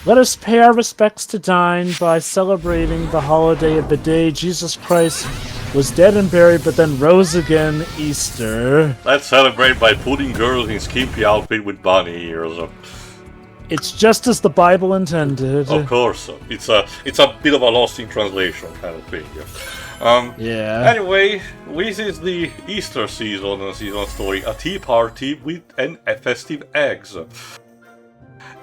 Let us pay our respects to Dine by celebrating the holiday of the day Jesus Christ was dead and buried, but then rose again, Easter. Let's celebrate by putting girls in skimpy outfit with bunny ears. It's just as the Bible intended. Of course, it's a bit of a lost in translation kind of thing. Yeah. Anyway, this is the Easter season story, a tea party with festive eggs.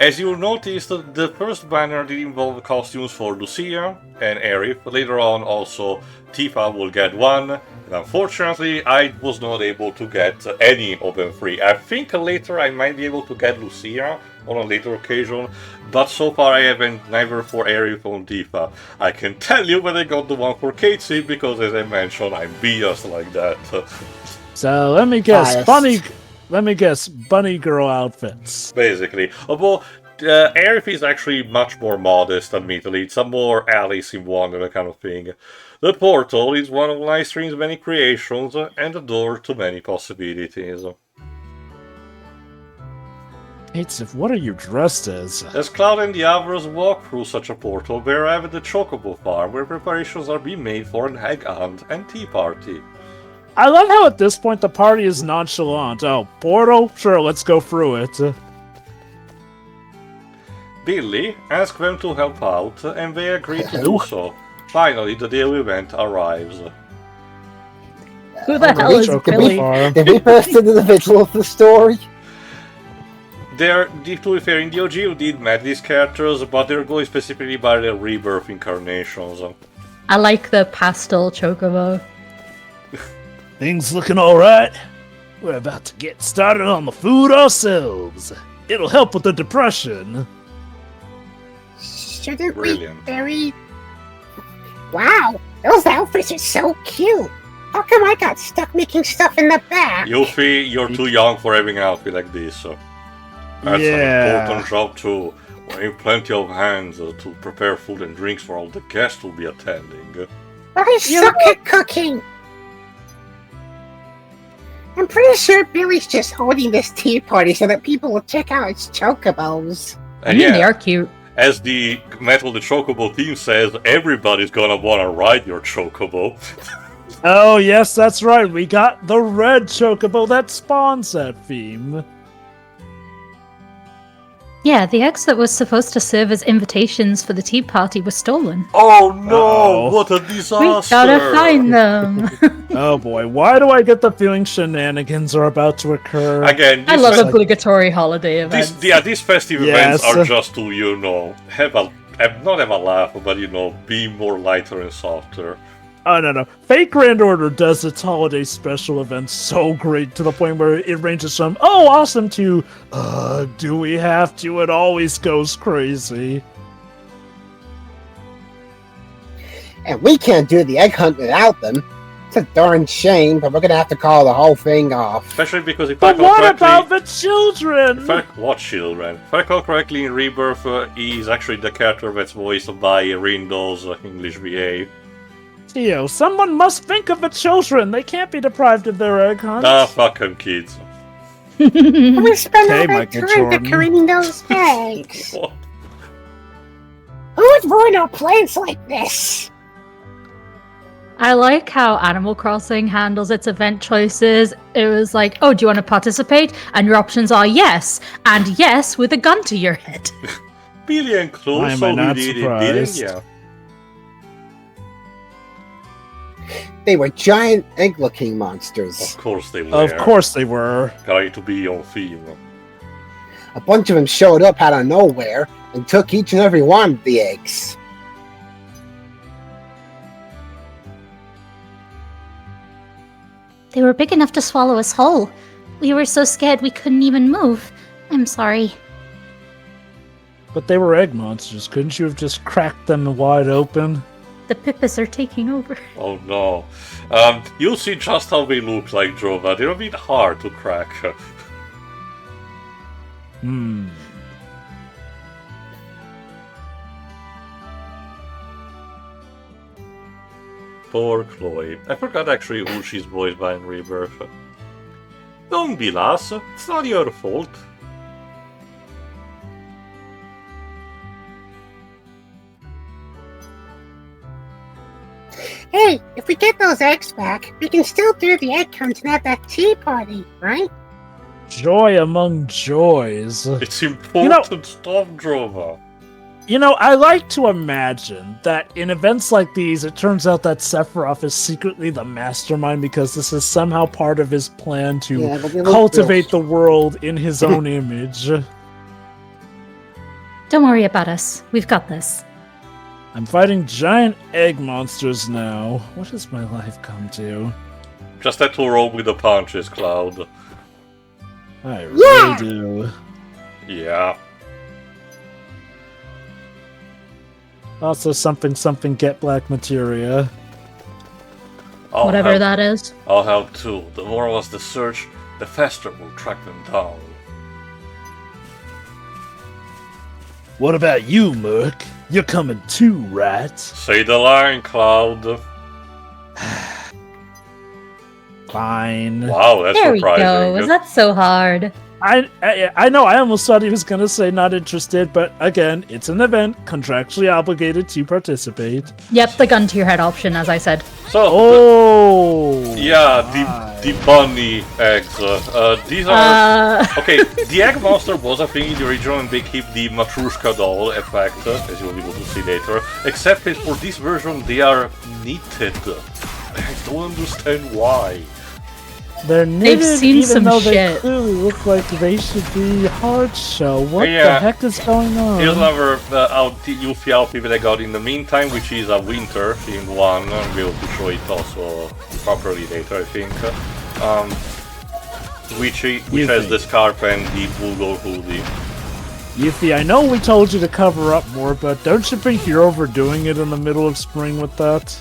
As you noticed, the first banner did involve costumes for Lucia and Arif. Later on, also Tifa will get one. And unfortunately, I was not able to get any of them free. I think later I might be able to get Lucia on a later occasion, but so far I haven't, neither for Arif or Tifa. I can tell you when I got the one for Casey because, as I mentioned, I'm biased like that. So let me guess, Biased. bunny girl outfits. Basically. Although, Arif is actually much more modest, admittedly. It's a more Alice in Wonderland kind of thing. The portal is one of Livestream's many creations, and a door to many possibilities. It's what are you dressed as? As Cloud and the others walk through such a portal, they arrive at the Chocobo Farm, where preparations are being made for an egg hunt and tea party. I love how at this point the party is nonchalant. Oh, portal? Sure, let's go through it. Billy asks them to help out, and they agree to do so. Finally, the daily event arrives. Who the hell is Billy? Did we burst into the middle of the story? To be fair, in the OG you did met these characters, but they're going specifically by their rebirth incarnations. I like the pastel chocobo. Things looking alright? We're about to get started on the food ourselves. It'll help with the depression. Shouldn't Brilliant. we bury... Wow, those outfits are so cute. How come I got stuck making stuff in the back? Yuffie, you're too young for having an outfit like this. That's an important job too. We need plenty of hands to prepare food and drinks for all the guests who'll be attending. I suck at cooking. I'm pretty sure Billy's just holding this tea party so that people will check out its chocobos. I mean, they are cute. As the Metal the Chocobo theme says, everybody's gonna wanna ride your Chocobo. Oh, yes, that's right. We got the red chocobo that spawns that theme. Yeah, the eggs that was supposed to serve as invitations for the tea party were stolen. Oh no! Uh-oh. What a disaster! We gotta find them. Oh boy, why do I get the feeling shenanigans are about to occur? Again, I love obligatory holiday events. These festive events are just to, not have a laugh, but be more lighter and softer. Oh, no. Fate Grand Order does its holiday special events so great to the point where it ranges from, oh, awesome, to, do we have to? It always goes crazy. And we can't do the egg hunt without them. It's a darn shame, but we're gonna have to call the whole thing off. Especially because if I But recall what correctly... about the children? What children? If I recall correctly, in Rebirth, he is actually the character that's voiced by Rindo's English VA. Theo, someone must think of the children. They can't be deprived of their egg hunt. Ah, fuck them, kids. We spend all Okay, that Michael time Jordan. decorating those eggs. What? Who would ruin our plans like this? I like how Animal Crossing handles its event choices. It was like, oh, do you want to participate? And your options are yes, and yes with a gun to your head. Billy and Why Chloe, am so I not we did it, didn't surprised? ya? They were giant egg-looking monsters. Of course they were. Of course they were. Try to be on theme. A bunch of them showed up out of nowhere and took each and every one of the eggs. They were big enough to swallow us whole. We were so scared we couldn't even move. I'm sorry. But they were egg monsters. Couldn't you have just cracked them wide open? The Pippas are taking over. Oh no. You'll see just how they look like, Drova. They're a bit hard to crack. Poor Chloe. I forgot actually who she's voiced by in Rebirth. Don't be lass. It's not your fault. Hey, if we get those eggs back, we can still do the egg hunt and have that tea party, right? Joy among joys. It's important stuff, Drover. You know, I like to imagine that in events like these, it turns out that Sephiroth is secretly the mastermind because this is somehow part of his plan to Yeah, but they look cultivate the world in his own image. Don't worry about us. We've got this. I'm fighting giant egg monsters now. What has my life come to? Just had to roll with the punches, Cloud. I really do. Yeah. Also, something get black materia. Whatever that is. I'll help too. The more was the search, the faster we'll track them down. What about you, Merc? You're coming too, right? Say the line, Cloud. Fine. Wow, that's There we surprising. go. Was that so hard? I know, I almost thought he was gonna say not interested, but again, it's an event, contractually obligated to participate. Yep, the gun to your head option, as I said. So, Oh! yeah, the bunny eggs. These are... Okay, the egg monster was a thing in the original and they keep the Matrushka doll effect, as you'll be able to see later. Except that for this version, they are knitted. I don't understand why. They're knitted, seen even some though they shit. clearly look like they should be hard shell. What the Yeah. heck is going on? Here's another Yuffie outfit that I got in the meantime, which is a winter themed one. I'll be able to show it also properly later, I think. Which has the scarf and the bulldog hoodie. Yuffie, I know we told you to cover up more, but don't you think you're overdoing it in the middle of spring with that?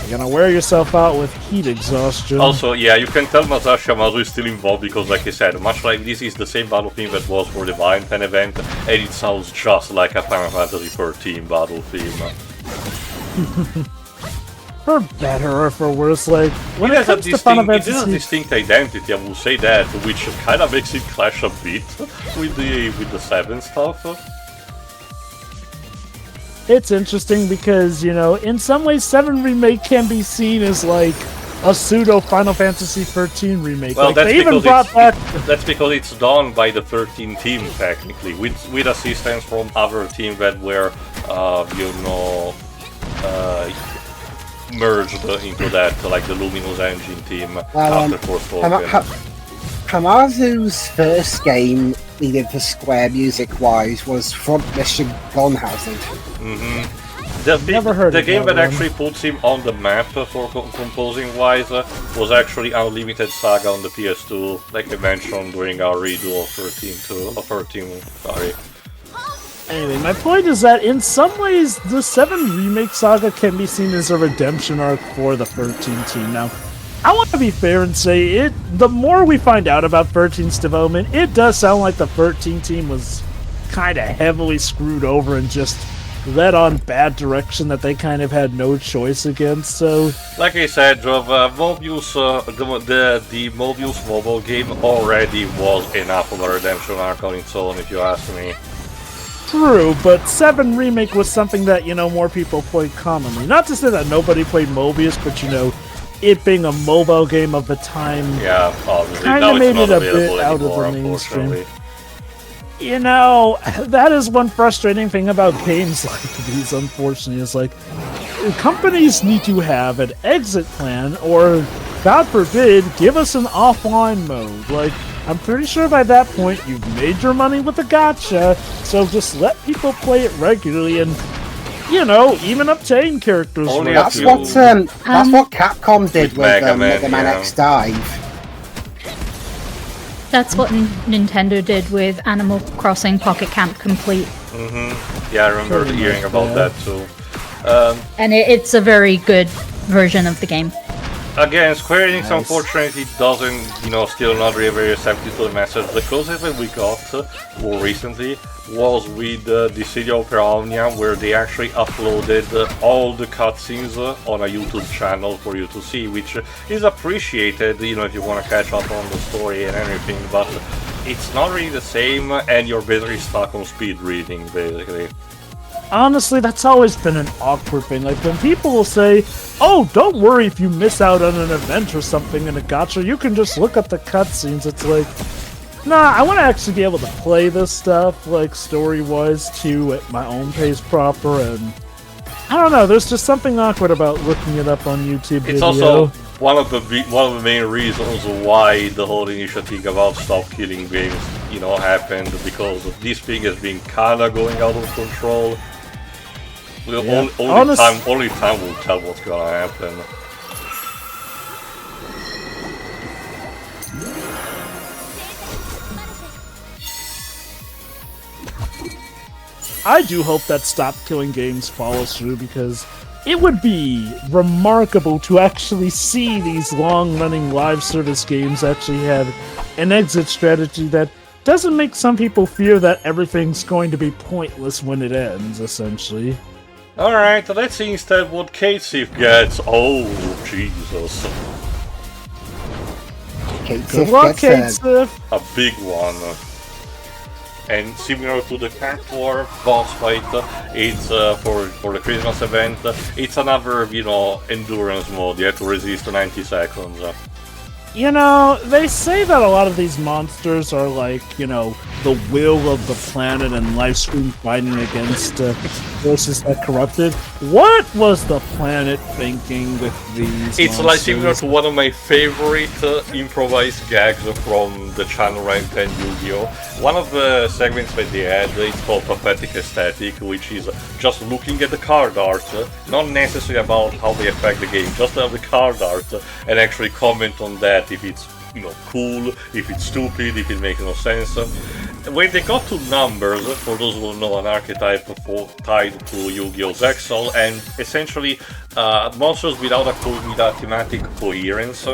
You're gonna wear yourself out with heat exhaustion. Also, yeah, you can tell Masasha Mazu is still involved because, like I said, much like this is the same battle theme that was for the Valentine event, and it sounds just like a Final Fantasy XIII battle theme. For better or for worse, like, when It it comes to Final has a Fantasy... distinct identity, I will say that, which kind of makes it clash a bit with the 7 stuff. It's interesting because, you know, in some ways 7 Remake can be seen as like a pseudo Final Fantasy 13 remake. Well, like, that's they even because brought back... that's because it's done by the 13 team, technically, with assistance from other teams that were, merged into that, like the Luminous Engine team after Forspoken. Hamazu's first game he did for Square music-wise was Front Mission Gunhousing. Never heard the of game that that one. actually puts him on the map for composing-wise was actually Unlimited Saga on the PS2, like I mentioned during our redo of 13, sorry. Anyway, my point is that in some ways, the 7 Remake saga can be seen as a redemption arc for the 13 team. Now, I want to be fair and say the more we find out about 13's development, it does sound like the 13 team was kind of heavily screwed over and just led on bad direction that they kind of had no choice against, so... Like I said, Mobius, the Mobius mobile game already was enough of a redemption arc on its own, if you ask me. True, but 7 Remake was something that, you know, more people played commonly. Not to say that nobody played Mobius, but, you know, it being a mobile game of the time... Yeah, obviously. Kinda Now made it's it not a bit available out of the anymore, mainstream. unfortunately. You know, that is one frustrating thing about games like these, unfortunately, is like, companies need to have an exit plan, or, God forbid, give us an offline mode. Like, I'm pretty sure by that point you've made your money with the gacha, so just let people play it regularly and, you know, even obtain characters. Only That's few- what Capcom did with Mega Man, Mega Man yeah. X Dive. That's what Nintendo did with Animal Crossing Pocket Camp Complete. Yeah, I remember hearing about that too. And it's a very good version of the game. Again, Square Enix unfortunately doesn't, still not really very receptive to the message. The closest that we got more recently was with the City of Piranha, where they actually uploaded all the cutscenes on a YouTube channel for you to see, which is appreciated, if you want to catch up on the story and everything, but it's not really the same, and you're basically stuck on speed reading, basically. Honestly, that's always been an awkward thing. Like, when people will say, oh, don't worry if you miss out on an event or something in a gacha, you can just look at the cutscenes. It's like, nah, I want to actually be able to play this stuff, like, story-wise, too, at my own pace proper, and I don't know, there's just something awkward about looking it up on YouTube It's video. also one of the main reasons why the whole initiative about stop killing games, happened, because this thing has been kinda going out of control. Yeah. Only time will tell what's gonna happen. I do hope that Stop Killing Games follows through, because it would be remarkable to actually see these long-running live service games actually have an exit strategy that doesn't make some people fear that everything's going to be pointless when it ends, essentially. Alright, let's see instead what Festive gets. Oh, Jesus. Good luck, Festive! A big one. And similar to the Cat War boss fight, it's for the Christmas event, it's another, endurance mode. You have to resist 90 seconds. They say that a lot of these monsters are like, the will of the planet and Lifestream fighting against forces that corrupted. What was the planet thinking with these It's monsters? like similar to one of my favorite improvised gags from the channel Rank 10 Yu-Gi-Oh! One of the segments that they had, it's called Pathetic Aesthetic, which is just looking at the card art, not necessarily about how they affect the game, just at the card art, and actually comment on that, if it's cool, if it's stupid, if it makes no sense. When they got to numbers, for those who don't know, an archetype tied to Yu-Gi-Oh's Exile, and essentially monsters without a thematic coherence.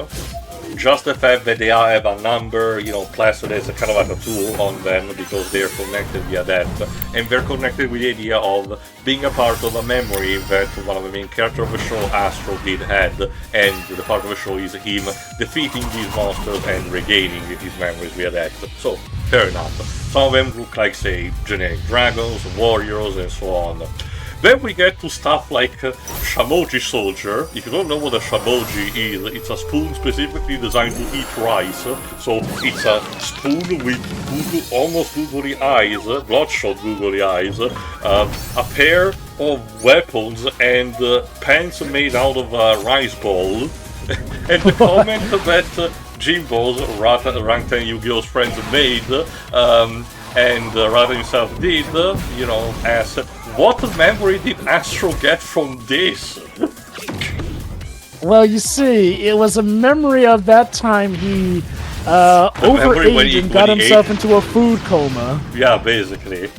Just the fact that they have a number, plastered as a kind of like a tool on them, because they're connected via that, and they're connected with the idea of being a part of a memory that one of the main characters of the show, Astro, did had, and the part of the show is him defeating these monsters and regaining his memories via that. So, fair enough. Some of them look like, say, generic dragons, warriors, and so on. Then we get to stuff like Shamoji Soldier. If you don't know what a Shamoji is, it's a spoon specifically designed to eat rice. So it's a spoon with almost googly eyes, bloodshot googly eyes, a pair of weapons, and pants made out of a rice ball. And the comment that Jimbo's, Rank 10 Yu-Gi-Oh's friends made, and Rata himself did, asked, what memory did Astro get from this? Well, you see, it was a memory of that time he overaged and got himself into a food coma. Yeah, basically.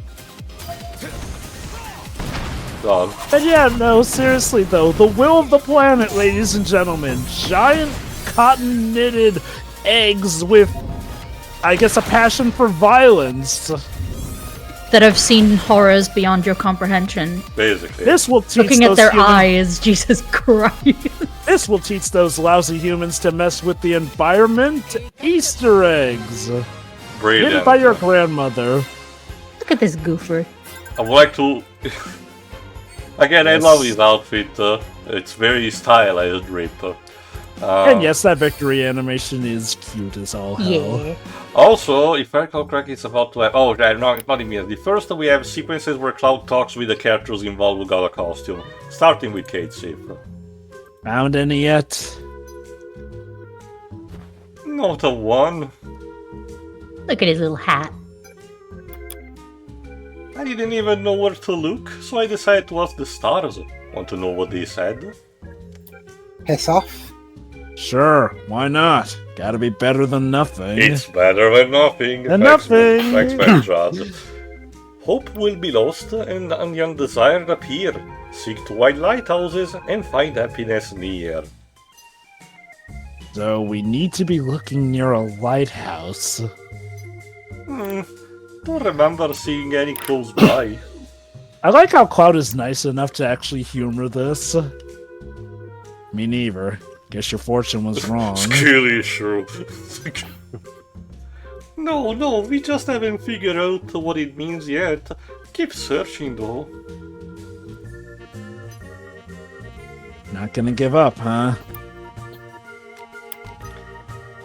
God. And yeah, no, seriously though, the will of the planet, ladies and gentlemen. Giant cotton knitted eggs with, I guess, a passion for violence. That have seen horrors beyond your comprehension. Basically. This will teach Looking at their humans, eyes, Jesus Christ. This will teach those lousy humans to mess with the environment. Easter eggs. Brilliant. Hidden by your grandmother. Look at this goofer. I would like to... Again, yes. I love his outfit. It's very stylized, Rip. And yes, that victory animation is cute as all hell. Yeah. Also, if I recall correctly, it's about to have... Oh, no, not immediately. First, we have sequences where Cloud talks with the characters involved without a costume. Starting with Festive. Found any yet? Not a one. Look at his little hat. I didn't even know where to look, so I decided to ask the stars. Want to know what they said? Piss off. Sure, why not? Gotta be better than nothing. It's better than nothing. Thanks, Jad. Hope will be lost and young desire appear. Seek to wide lighthouses and find happiness near. So we need to be looking near a lighthouse. Don't remember seeing any close by. I like how Cloud is nice enough to actually humor this. Me neither. Guess your fortune was wrong. Skill issue. No, we just haven't figured out what it means yet. Keep searching, though. Not gonna give up, huh?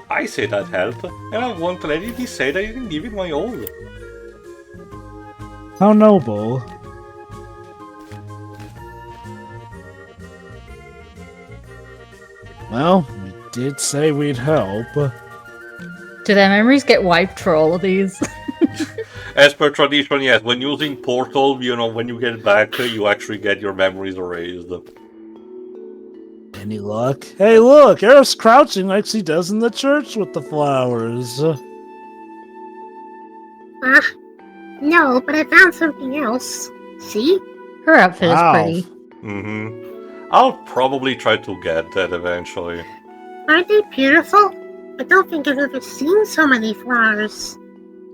I say that helped, and I won't let it be said I didn't give it my all. How noble. Well, we did say we'd help. Do their memories get wiped for all of these? As per tradition, yes, when using Portal, you know, when you get back, you actually get your memories erased. Any luck? Hey, look! Aerith's crouching like she does in the church with the flowers. No, but I found something else. See? Her outfit Wow. is pretty. Mm-hmm. I'll probably try to get that eventually. Aren't they beautiful? I don't think I've ever seen so many flowers.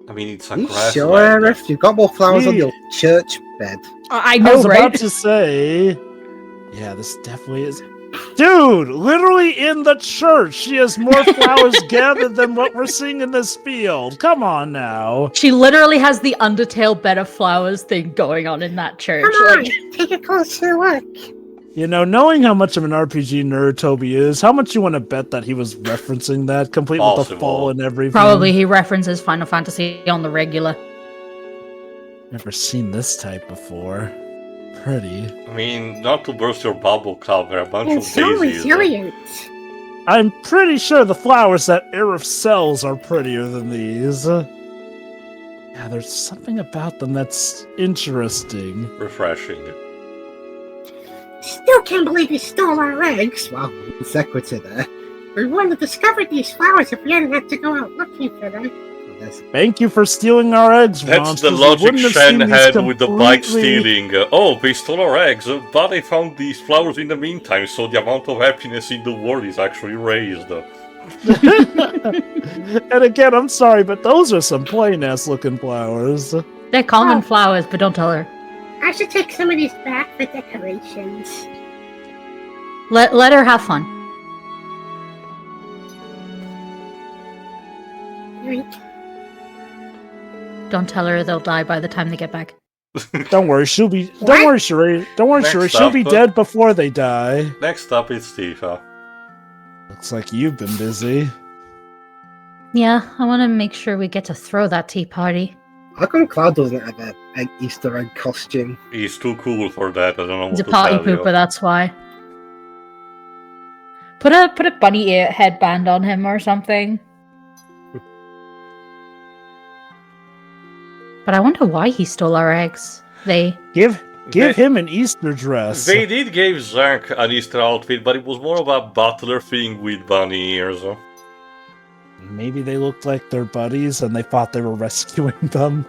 I mean, it's a You grassland. sure, Aerith? You've got more flowers on your church bed. I I know, was right? about to say... Yeah, this definitely is... Dude! Literally in the church, she has more flowers gathered than what we're seeing in this field. Come on now. She literally has the Undertale bed of flowers thing going on in that church. Come on, Like, take a closer look. You know, knowing how much of an RPG nerd Toby is, how much you want to bet that he was referencing that, complete with the Possible. fall and everything? probably he references Final Fantasy on the regular. Never seen this type before. Pretty. I mean, not to burst your bubble, Cloud, there are a bunch And of so daisies. resilient. I'm pretty sure the flowers that Aerith sells are prettier than these. Yeah, there's something about them that's interesting. Refreshing. Still can't believe you stole our eggs. Wow, secretary there. We wouldn't have discovered these flowers if we hadn't had to go out looking for them. Thank you for stealing our eggs, That's monsters. the We logic wouldn't have Shen seen these had with the bike completely- stealing. Oh, they stole our eggs, but they found these flowers in the meantime, so the amount of happiness in the world is actually raised. And again, I'm sorry, but those are some plain-ass looking flowers. They're common Oh. flowers, but don't tell her. I should take some of these back for decorations. Let her have fun. Yoink. Don't tell her they'll die by the time they get back. Don't worry, she'll be. Don't What? worry, Sheree. Don't worry, Next Sheree. She'll be up, dead before they die. Next up is Tifa. Looks like you've been busy. Yeah, I want to make sure we get to throw that tea party. How come Cloud doesn't have an Easter egg costume? He's too cool for that, I don't know what He's a to party tell you. pooper, that's why. Put a bunny ear headband on him or something. But I wonder why he stole our eggs. They Give They- him an Easter dress. They did give Zack an Easter outfit, but it was more of a butler thing with bunny ears. Maybe they looked like their buddies and they thought they were rescuing them.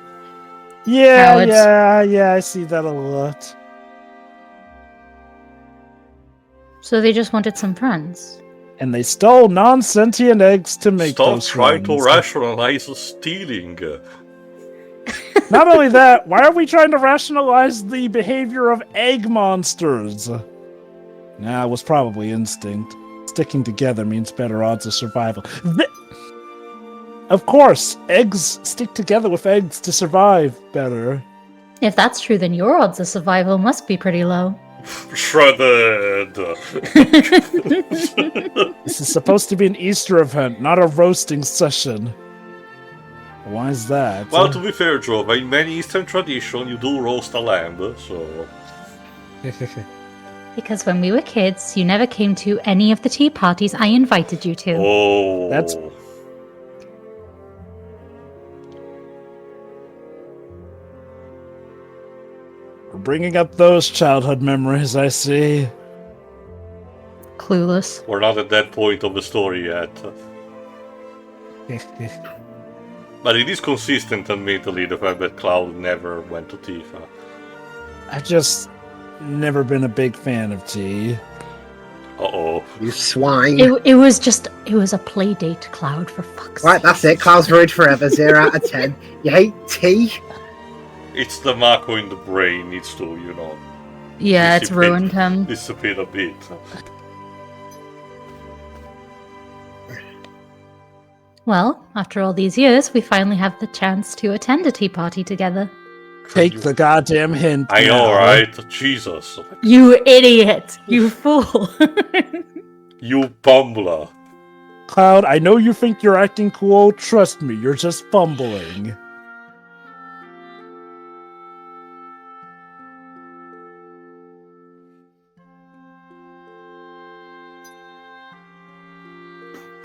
Yeah, Cowards. yeah, I see that a lot. so they just wanted some friends. And they stole non-sentient eggs to make Stop those trying to friends. rationalize stealing. Not only that, why are we trying to rationalize the behavior of egg monsters? Nah, it was probably instinct. Sticking together means better odds of survival. Of course, eggs stick together with eggs to survive better. If that's true, then your odds of survival must be pretty low. Shredded. This is supposed to be an Easter event, not a roasting session. Why is that? Well, to be fair, Joe, in many Eastern tradition, you do roast a lamb, so... Because when we were kids, you never came to any of the tea parties I invited you to. Oh... That's- We're bringing up those childhood memories, I see. Clueless. We're not at that point of the story yet. But it is consistent, admittedly, the fact that Cloud never went to Tifa. I've just never been a big fan of tea. Uh-oh. You swine. It was a play date, Cloud, for fuck's Right, sake. that's it. Cloud's ruined forever. 0 out of 10. You hate tea? It's the Mako in the brain needs to, you know, Yeah, it's dissipate- ruined him. dissipate a bit. Well, after all these years, we finally have the chance to attend a tea party together. Take the goddamn hint. I know, now. right? Jesus. You idiot! You fool! You bumbler. Cloud, I know you think you're acting cool. Trust me, you're just fumbling.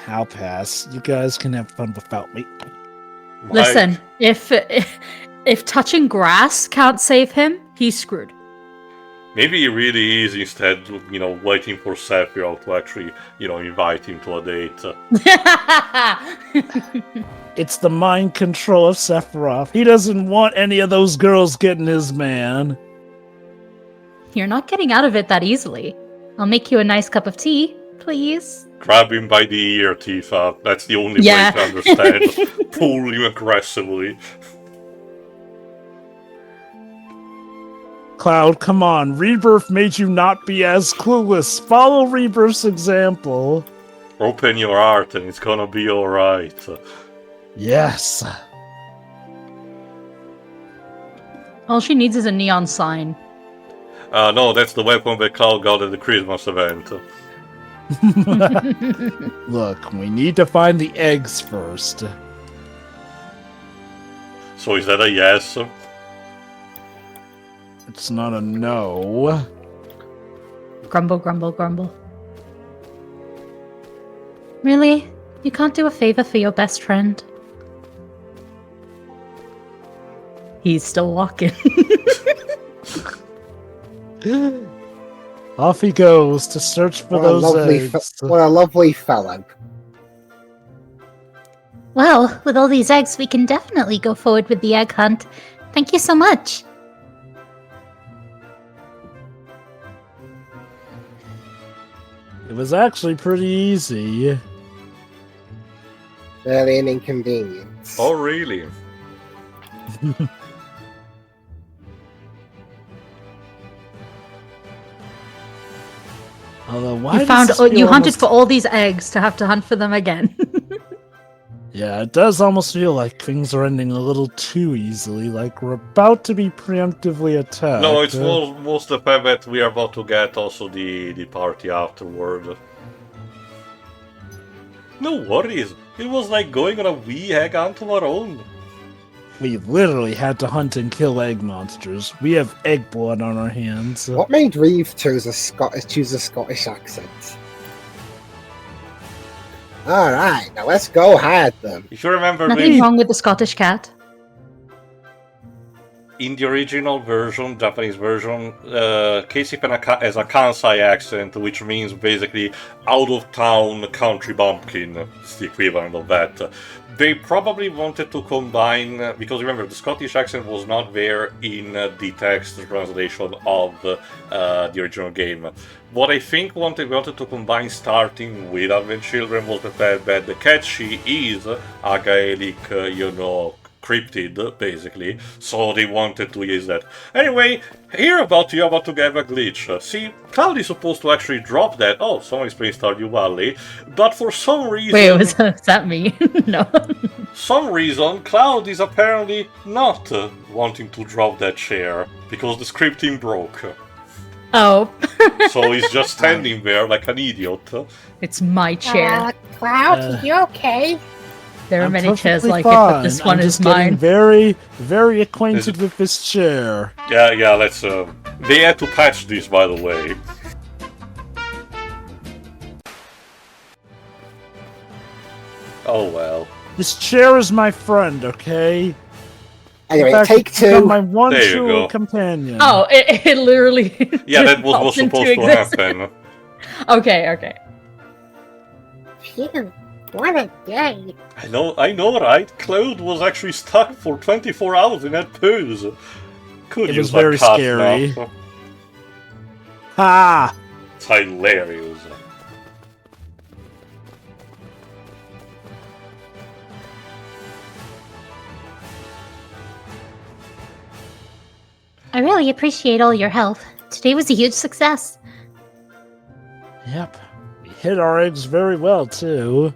I'll pass. You guys can have fun without me. Listen, if touching grass can't save him, he's screwed. Maybe it really is instead, waiting for Sephiroth to actually, invite him to a date. It's the mind control of Sephiroth. He doesn't want any of those girls getting his man. You're not getting out of it that easily. I'll make you a nice cup of tea, please. Grab him by the ear, Tifa. That's the only way to understand. Pull him aggressively. Cloud, come on. Rebirth made you not be as clueless. Follow Rebirth's example. Open your heart and it's gonna be alright. Yes. All she needs is a neon sign. No, that's the weapon that Cloud got at the Christmas event. Look, we need to find the eggs first. So is that a yes? It's not a no. Grumble, grumble, grumble. Really? You can't do a favor for your best friend? He's still walking. Off he goes to search for those eggs. What a lovely fellow. Well, with all these eggs, we can definitely go forward with the egg hunt. Thank you so much. It was actually pretty easy. Really an inconvenience. Oh, really? Although, why You hunted for all these eggs to have to hunt for them again. Yeah, it does almost feel like things are ending a little too easily, like we're about to be preemptively attacked. No, it's most the fact that we are about to get also the party afterward. No worries, it was like going on a wee egg hunt of our own. We literally had to hunt and kill egg monsters. We have egg blood on our hands. What made Reeve choose a Scottish accent? Alright, now let's go hide them. If you remember, Nothing wrong with the Scottish cat. in the original version, Japanese version, Casey has a Kansai accent, which means basically out-of-town country bumpkin. It's the equivalent of that. They probably wanted to combine, because remember, the Scottish accent was not there in the text translation of the original game. What I think they wanted to combine starting with Advent Children was the fact that the catchy is a Gaelic, cryptid, basically, so they wanted to use that. Anyway, you're about to get a glitch. See, Cloud is supposed to actually drop that. Oh, someone is playing Stardew Valley, but for some reason... Wait, was that me? No. Some reason, Cloud is apparently not wanting to drop that chair, because the scripting broke. Oh. So he's just standing there like an idiot. It's my chair. Cloud, you okay? There are many chairs perfectly like fine. it, but this one I'm is just getting mine. very, very acquainted with this chair. Yeah, let's... They had to patch this, by the way. Oh well. This chair is my friend, okay? Anyway, In fact, take it's become two. my one There you true go. companion. Oh, it literally... Yeah, that just was popped into supposed to existence. happen. Okay. Phew, what a day. I know, right? Cloud was actually stuck for 24 hours in that pose. Could It use was very a cat scary. now. Ha! It's hilarious. I really appreciate all your help. Today was a huge success. Yep. We hit our eggs very well, too.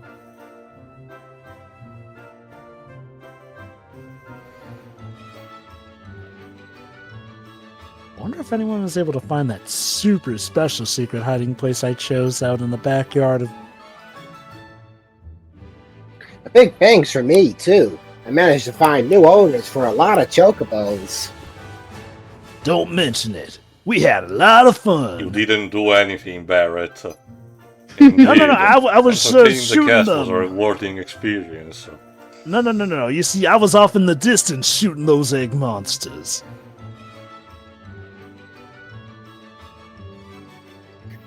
wonder if anyone was able to find that super special secret hiding place I chose out in the backyard of... A big thanks for me, too. I managed to find new owners for a lot of chocobos. Don't mention it. We had a lot of fun. You didn't do anything, Barrett. No, I was Entertaining shooting the guests them. was a rewarding experience. No. You see, I was off in the distance shooting those egg monsters.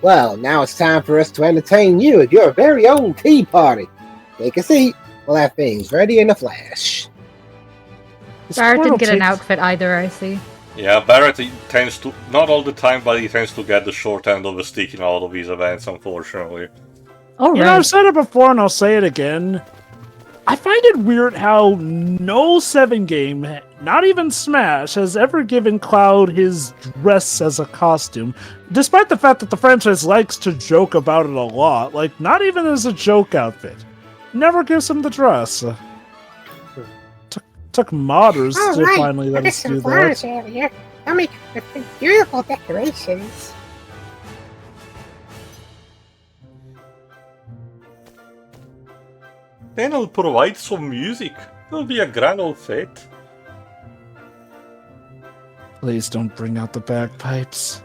Well, now it's time for us to entertain you at your very own tea party. Take a seat. We'll have things ready in a flash. Barrett didn't get an outfit either, I see. Yeah, Barrett he tends to, not all the time, but he tends to get the short end of the stick in all of these events, unfortunately. Oh, You know, I've said it before and I'll say it again. I find it weird how no 7 game, not even Smash, has ever given Cloud his dress as a costume, despite the fact that the franchise likes to joke about it a lot. Like, not even as a joke outfit. Never gives him the dress. Took modders All to right, finally I let got us do some flowers that. earlier. They'll make beautiful decorations. Then I'll provide some music. It'll be a grand old fete. Please don't bring out the bagpipes.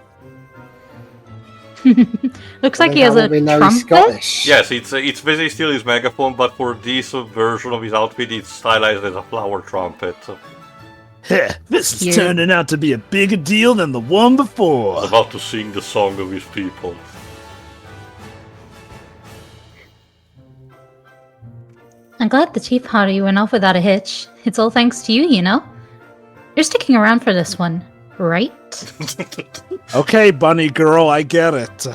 Looks like Then he has how a will we know he's trumpet. Scottish? Yes, it's basically still his megaphone, but for this version of his outfit, it's stylized as a flower trumpet. Heh, this is Cute. turning out to be a bigger deal than the one before. He's about to sing the song of his people. I'm glad the tea party went off without a hitch. It's all thanks to you, you know? You're sticking around for this one, right? Okay, bunny girl, I get it.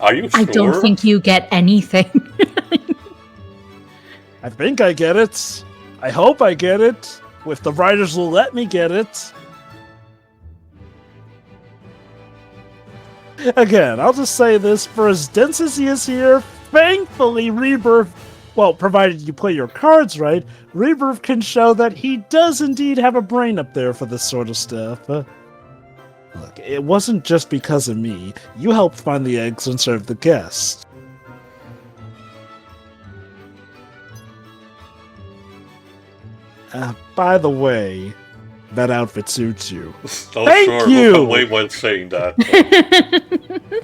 Are you sure? I don't think you get anything. I think I get it. I hope I get it. If the writers will let me get it. Again, I'll just say this, for as dense as he is here, thankfully Rebirth, well, provided you play your cards right, Rebirth can show that he does indeed have a brain up there for this sort of stuff. Look, it wasn't just because of me. You helped find the eggs and serve the guests. By the way, that outfit suits you. Oh, Thank sure, you! look away while saying that.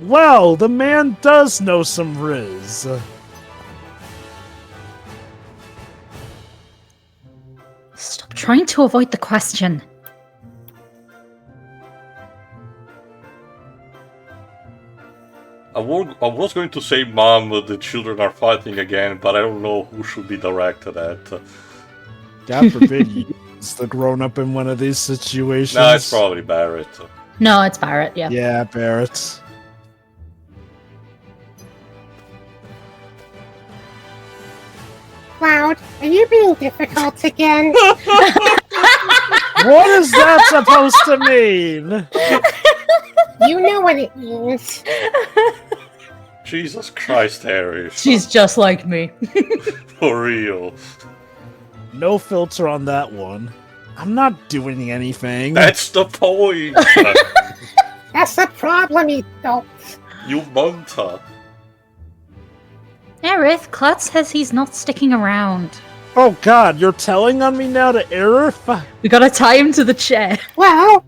Well, the man does know some riz. Stop trying to avoid the question. I was going to say, Mom, the children are fighting again, but I don't know who should be directed at. God forbid you use the grown-up in one of these situations. No, it's probably Barrett. No, it's Barrett, yeah. Yeah, Barrett. Cloud, are you being difficult again? What is that supposed to mean? You know what it means. Jesus Christ, Harry. She's just like me. For real. No filter on that one. I'm not doing anything. That's the point! That's the problem, you don't. You munter. Aerith, Klutz says he's not sticking around. Oh god, you're telling on me now to Aerith? We gotta tie him to the chair. Well,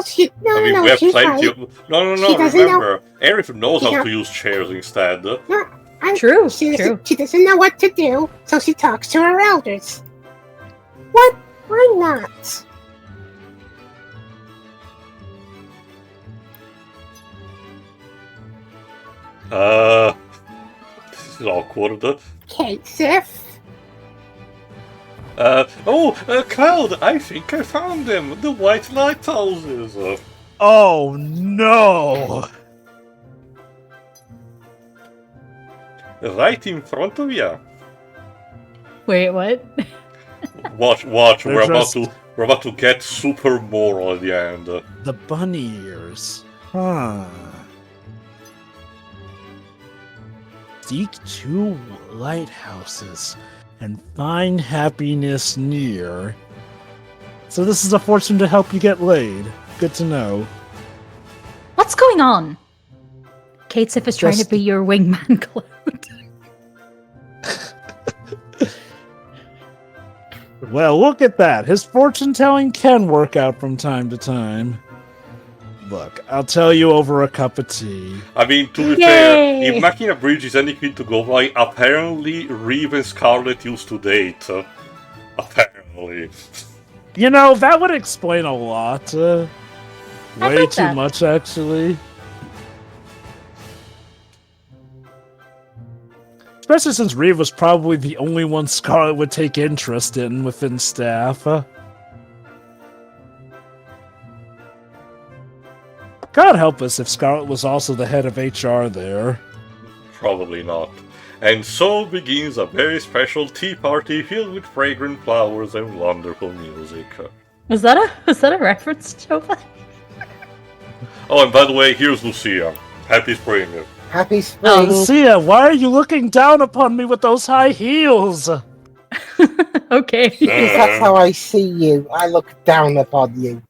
she... I mean, we have she's plenty right. of... No, She doesn't know- remember. Aerith knows how Yeah. to use chairs instead. No, True, she true. She doesn't know what to do, so she talks to her elders. What? Why not? This is awkward. Okay, Sif. Cloud, I think I found them. The white lighthouses. Oh no! Right in front of you. Wait, what? Watch, They're we're about to get super moral at the end. The bunny ears. Huh. Seek 2 lighthouses and find happiness near. So this is a fortune to help you get laid. Good to know. What's going on? Kate Sif is trying to Just- be your wingman, Cloud. Well, look at that. His fortune telling can work out from time to time. Look, I'll tell you over a cup of tea. I mean, to be Yay! fair, if making a bridge is anything to go by, apparently Reeve and Scarlet used to date. Apparently. You know, that would explain a lot. I Way bet too that. much, actually. Especially since Reeve was probably the only one Scarlet would take interest in within staff. God help us if Scarlet was also the head of HR there. Probably not. And so begins a very special tea party filled with fragrant flowers and wonderful music. Was that a reference, Jova? Oh, and by the way, here's Lucia. Happy spring. Happy spring. Oh. Lucia, why are you looking down upon me with those high heels? Okay. Because that's how I see you. I look down upon you.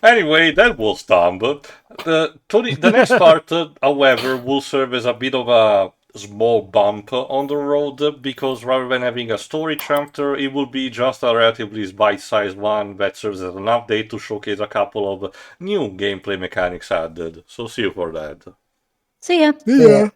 Anyway, that was dumb. But the next part, however, will serve as a bit of a small bump on the road, because rather than having a story chapter, it will be just a relatively bite-sized one that serves as an update to showcase a couple of new gameplay mechanics added. So see you for that. See ya. Yeah.